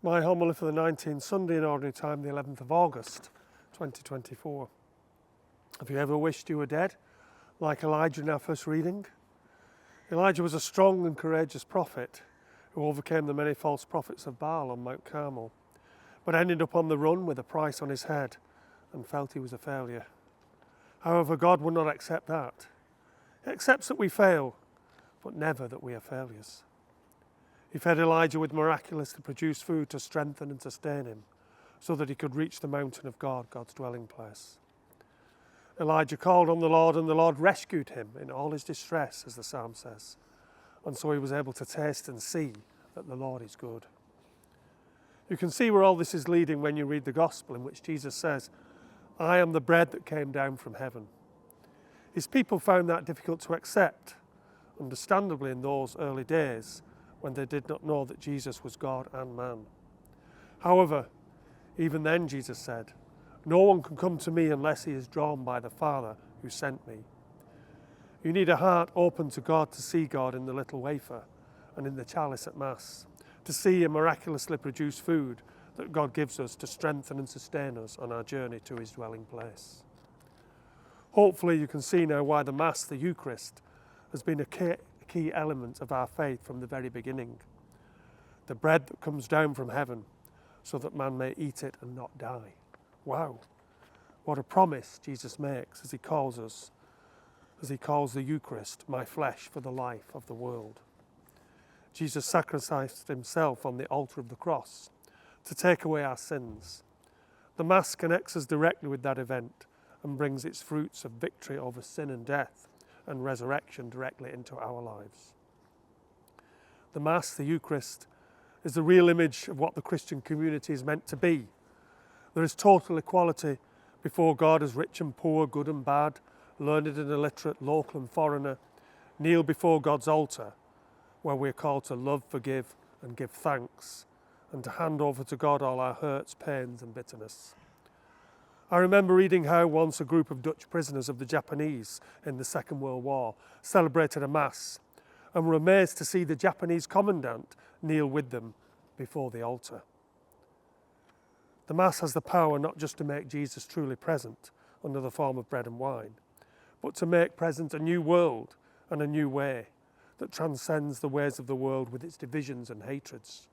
My homily for the 19th Sunday in Ordinary Time, the 11th of August, 2024. Have you ever wished you were dead, like Elijah in our first reading? Elijah was a strong and courageous prophet who overcame the many false prophets of Baal on Mount Carmel, but ended up on the run with a price on his head and felt he was a failure. However, God will not accept that. He accepts that we fail, but never that we are failures. He fed Elijah with miraculously produced food to strengthen and sustain him, so that he could reach the mountain of God, God's dwelling place. Elijah called on the Lord, and the Lord rescued him in all his distress, as the psalm says. And so he was able to taste and see that the Lord is good. You can see where all this is leading when you read the Gospel, in which Jesus says, "I am the bread that came down from heaven." His people found that difficult to accept, understandably in those early days, when they did not know that Jesus was God and man. However, even then Jesus said, "No one can come to me unless he is drawn by the Father who sent me." You need a heart open to God to see God in the little wafer and in the chalice at Mass, to see a miraculously produced food that God gives us to strengthen and sustain us on our journey to his dwelling place. Hopefully you can see now why the Mass, the Eucharist, has been a key element of our faith from the very beginning. The bread that comes down from heaven so that man may eat it and not die. Wow, what a promise Jesus makes as he calls the Eucharist, my flesh for the life of the world. Jesus sacrificed himself on the altar of the cross to take away our sins. The Mass connects us directly with that event and brings its fruits of victory over sin and death and resurrection directly into our lives. The Mass, the Eucharist, is the real image of what the Christian community is meant to be. There is total equality before God as rich and poor, good and bad, learned and illiterate, local and foreigner, kneel before God's altar, where we are called to love, forgive and give thanks, and to hand over to God all our hurts, pains and bitterness. I remember reading how once a group of Dutch prisoners of the Japanese in the Second World War celebrated a Mass and were amazed to see the Japanese commandant kneel with them before the altar. The Mass has the power not just to make Jesus truly present under the form of bread and wine, but to make present a new world and a new way that transcends the ways of the world with its divisions and hatreds.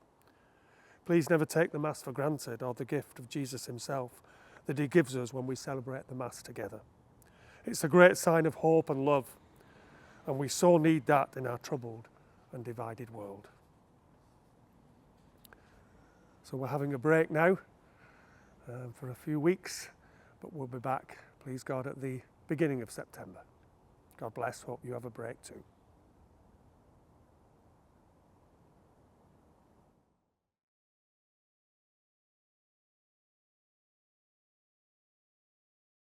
Please never take the Mass for granted or the gift of Jesus himself that he gives us when we celebrate the Mass together. It's a great sign of hope and love, and we so need that in our troubled and divided world. So we're having a break now for a few weeks, but we'll be back, please God, at the beginning of September. God bless. Hope you have a break too.